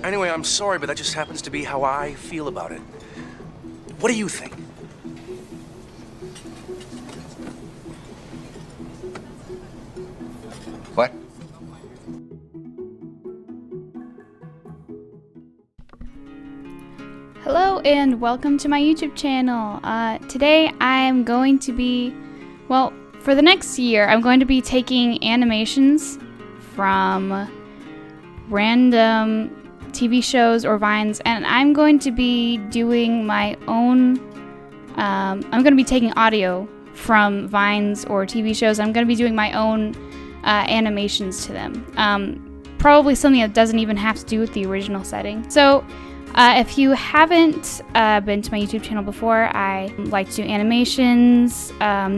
Anyway, I'm sorry, but that just happens to be how I feel about it. What do you think? What? Hello and welcome to my YouTube channel. Today I'm going to be, well, for the next year, I'm going to be taking animations from random TV shows or vines, and I'm going to be doing my own, I'm going to be taking audio from vines or TV shows. I'm going to be doing my own animations to them. Probably something that doesn't even have to do with the original setting. So if you haven't been to my YouTube channel before, I like to do animations,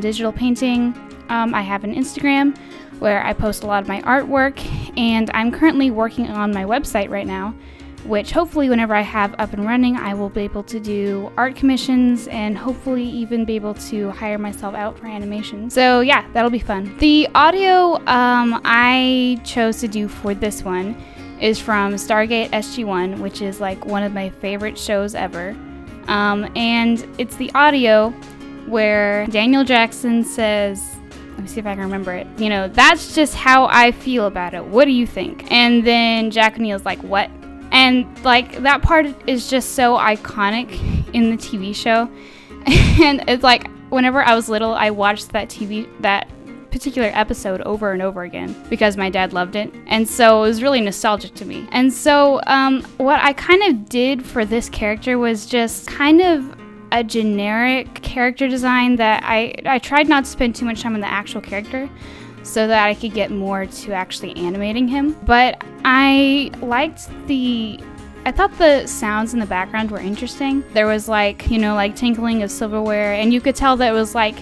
digital painting. I have an Instagram where I post a lot of my artwork, and I'm currently working on my website right now, which hopefully whenever I have up and running, I will be able to do art commissions and hopefully even be able to hire myself out for animation. So yeah, that'll be fun. The audio I chose to do for this one is from Stargate SG-1, which is like one of my favorite shows ever. And it's the audio where Daniel Jackson says, let me see if I can remember it. You know, that's just how I feel about it. What do you think? And then Jack O'Neill's like, what? And like that part is just so iconic in the TV show. And it's like whenever I was little, I watched that particular episode over and over again because my dad loved it, and so it was really nostalgic to me. And so what I kind of did for this character was just kind of a generic character design that I tried not to spend too much time on the actual character so that I could get more to actually animating him. But I thought the sounds in the background were interesting. There was like, you know, like tinkling of silverware, and you could tell that it was like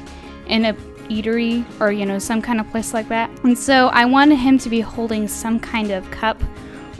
in a eatery or, you know, some kind of place like that. And so I wanted him to be holding some kind of cup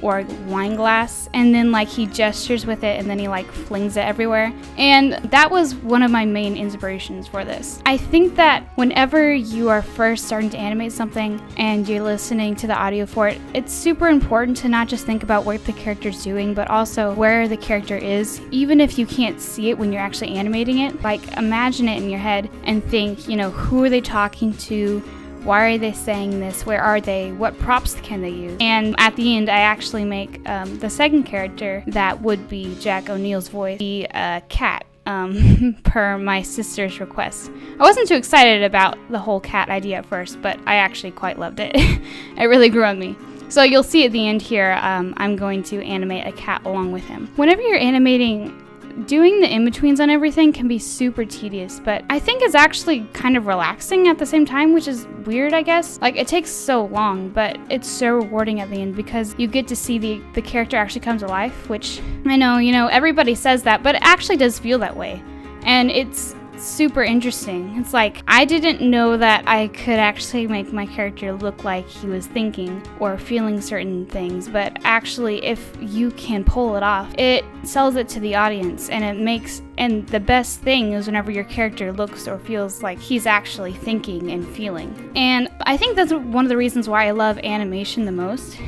or wine glass, and then like he gestures with it and then he like flings it everywhere. And that was one of my main inspirations for this. I think that whenever you are first starting to animate something and you're listening to the audio for it, it's super important to not just think about what the character's doing, but also where the character is. Even if you can't see it when you're actually animating it, like imagine it in your head and think, you know, who are they talking to? Why are they saying this? Where are they? What props can they use? And at the end, I actually make the second character that would be Jack O'Neill's voice be a cat, per my sister's request. I wasn't too excited about the whole cat idea at first, but I actually quite loved it. It really grew on me. So you'll see at the end here, I'm going to animate a cat along with him. Whenever you're animating, doing the in-betweens on everything can be super tedious, but I think it's actually kind of relaxing at the same time, which is weird, I guess. Like, it takes so long, but it's so rewarding at the end because you get to see the character actually come to life, which I know, you know, everybody says that, but it actually does feel that way. And it's super interesting. It's like, I didn't know that I could actually make my character look like he was thinking or feeling certain things, but actually if you can pull it off, it sells it to the audience, and the best thing is whenever your character looks or feels like he's actually thinking and feeling. And I think that's one of the reasons why I love animation the most,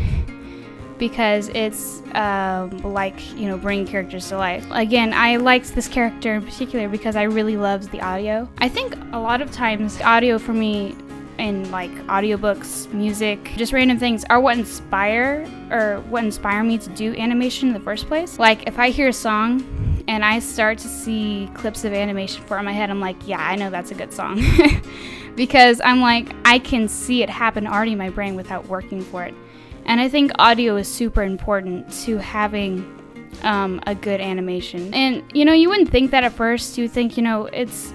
because it's like, you know, bringing characters to life. Again, I liked this character in particular because I really loved the audio. I think a lot of times audio for me in like audiobooks, music, just random things are what inspire me to do animation in the first place. Like if I hear a song and I start to see clips of animation for it in my head, I'm like, yeah, I know that's a good song. Because I'm like, I can see it happen already in my brain without working for it. And I think audio is super important to having a good animation. And, you know, you wouldn't think that at first. You think, you know, it's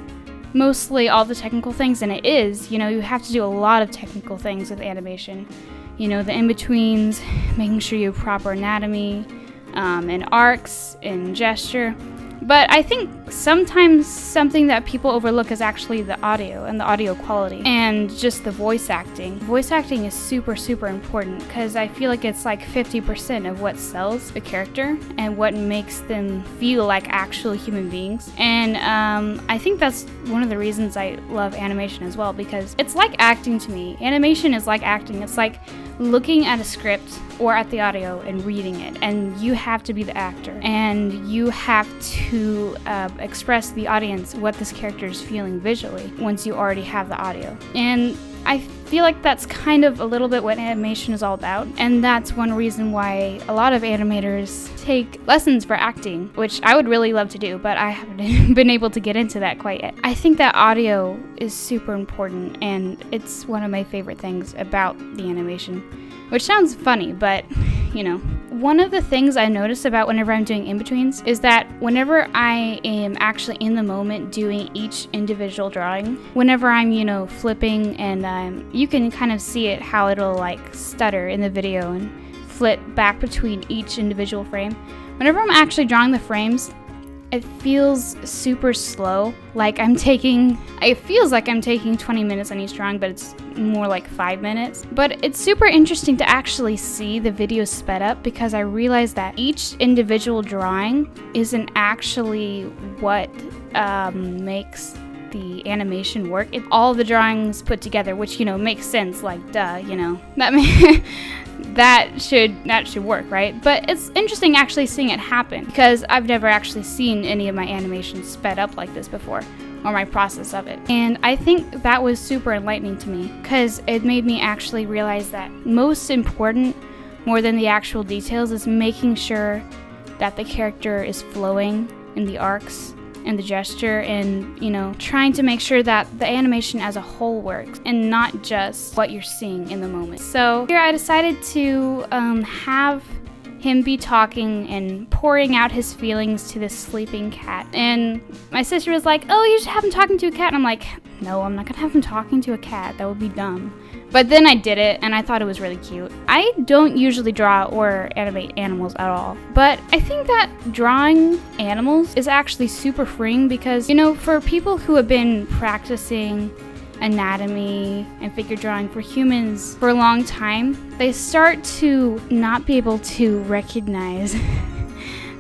mostly all the technical things, and it is. You know, you have to do a lot of technical things with animation. You know, the in-betweens, making sure you have proper anatomy, and arcs, and gesture. But I think sometimes something that people overlook is actually the audio and the audio quality and just the voice acting. Voice acting is super, super important because I feel like it's like 50% of what sells the character and what makes them feel like actual human beings. And I think that's one of the reasons I love animation as well, because it's like acting to me. Animation is like acting. It's like looking at a script or at the audio and reading it, and you have to be the actor, and you have to express the audience what this character is feeling visually once you already have the audio. And I feel like that's kind of a little bit what animation is all about, and that's one reason why a lot of animators take lessons for acting, which I would really love to do, but I haven't been able to get into that quite yet. I think that audio is super important, and it's one of my favorite things about the animation, which sounds funny, but you know. One of the things I notice about whenever I'm doing in-betweens is that whenever I am actually in the moment doing each individual drawing, whenever I'm, flipping and you can kind of see it how it'll like stutter in the video and flip back between each individual frame. Whenever I'm actually drawing the frames, it feels super slow. It feels like I'm taking 20 minutes on each drawing, but it's more like 5 minutes. But it's super interesting to actually see the video sped up, because I realized that each individual drawing isn't actually what makes the animation work. It's all the drawings put together, which, makes sense, like, duh, that should work, right? But it's interesting actually seeing it happen, because I've never actually seen any of my animations sped up like this before, or my process of it. And I think that was super enlightening to me, because it made me actually realize that most important, more than the actual details, is making sure that the character is flowing in the arcs and the gesture, and trying to make sure that the animation as a whole works and not just what you're seeing in the moment. So here I decided to have him be talking and pouring out his feelings to this sleeping cat. And my sister was like, "Oh, you should have him talking to a cat." And I'm like, no, I'm not gonna have him talking to a cat. That would be dumb. But then I did it, and I thought it was really cute. I don't usually draw or animate animals at all, but I think that drawing animals is actually super freeing, because, for people who have been practicing anatomy and figure drawing for humans for a long time, they start to not be able to recognize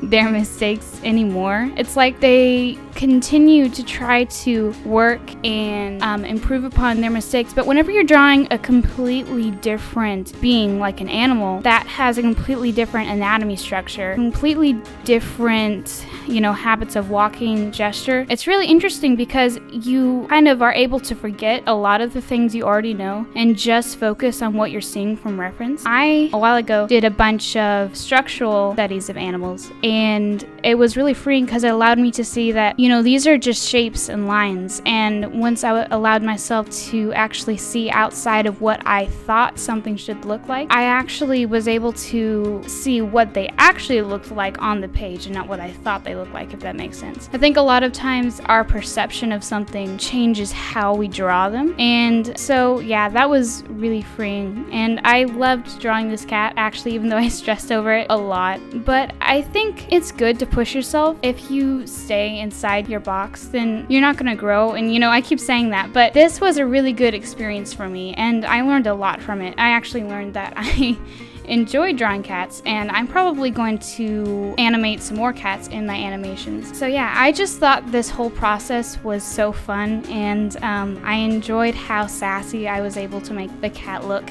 their mistakes anymore. It's like they continue to try to work and improve upon their mistakes, but whenever you're drawing a completely different being, like an animal that has a completely different anatomy structure, completely different habits of walking, gesture, it's really interesting, because you kind of are able to forget a lot of the things you already know and just focus on what you're seeing from reference. I, a while ago, did a bunch of structural studies of animals, and it was really freeing, because it allowed me to see that these are just shapes and lines, and once I allowed myself to actually see outside of what I thought something should look like, I actually was able to see what they actually looked like on the page and not what I thought they looked like, if that makes sense. I think a lot of times our perception of something changes how we draw them, and so yeah, that was really freeing, and I loved drawing this cat, actually, even though I stressed over it a lot. But I think it's good to push yourself. If you stay inside your box, then you're not gonna grow, and I keep saying that, but this was a really good experience for me, and I learned a lot from it. I actually learned that I enjoy drawing cats, and I'm probably going to animate some more cats in my animations. So yeah, I just thought this whole process was so fun, and I enjoyed how sassy I was able to make the cat look.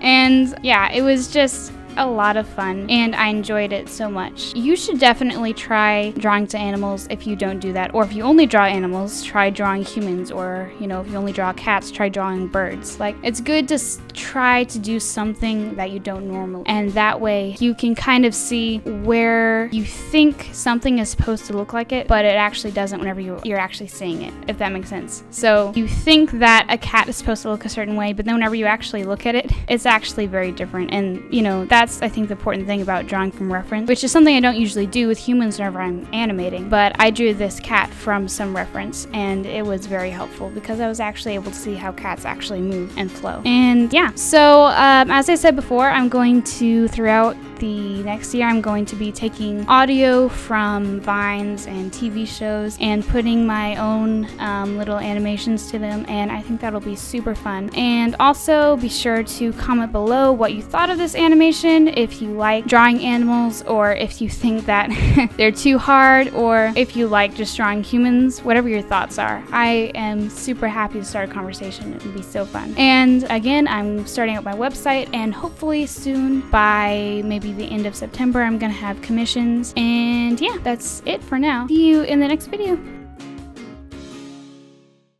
And yeah, it was just a lot of fun, and I enjoyed it so much. You should definitely try drawing to animals if you don't do that, or if you only draw animals, try drawing humans, or if you only draw cats, try drawing birds. Like, it's good to try to do something that you don't normally, and that way you can kind of see where you think something is supposed to look like it, but it actually doesn't whenever you're actually seeing it, if that makes sense. So you think that a cat is supposed to look a certain way, but then whenever you actually look at it, it's actually very different. And that's, I think, the important thing about drawing from reference, which is something I don't usually do with humans whenever I'm animating, but I drew this cat from some reference, and it was very helpful, because I was actually able to see how cats actually move and flow. And yeah, so as I said before, I'm going to, throughout the next year I'm going to be taking audio from vines and TV shows and putting my own little animations to them, and I think that'll be super fun. And also be sure to comment below what you thought of this animation, if you like drawing animals, or if you think that they're too hard, or if you like just drawing humans. Whatever your thoughts are. I am super happy to start a conversation. It would be so fun. And again, I'm starting up my website, and hopefully soon, by maybe the end of September, I'm gonna have commissions. And yeah, that's it for now. See you in the next video.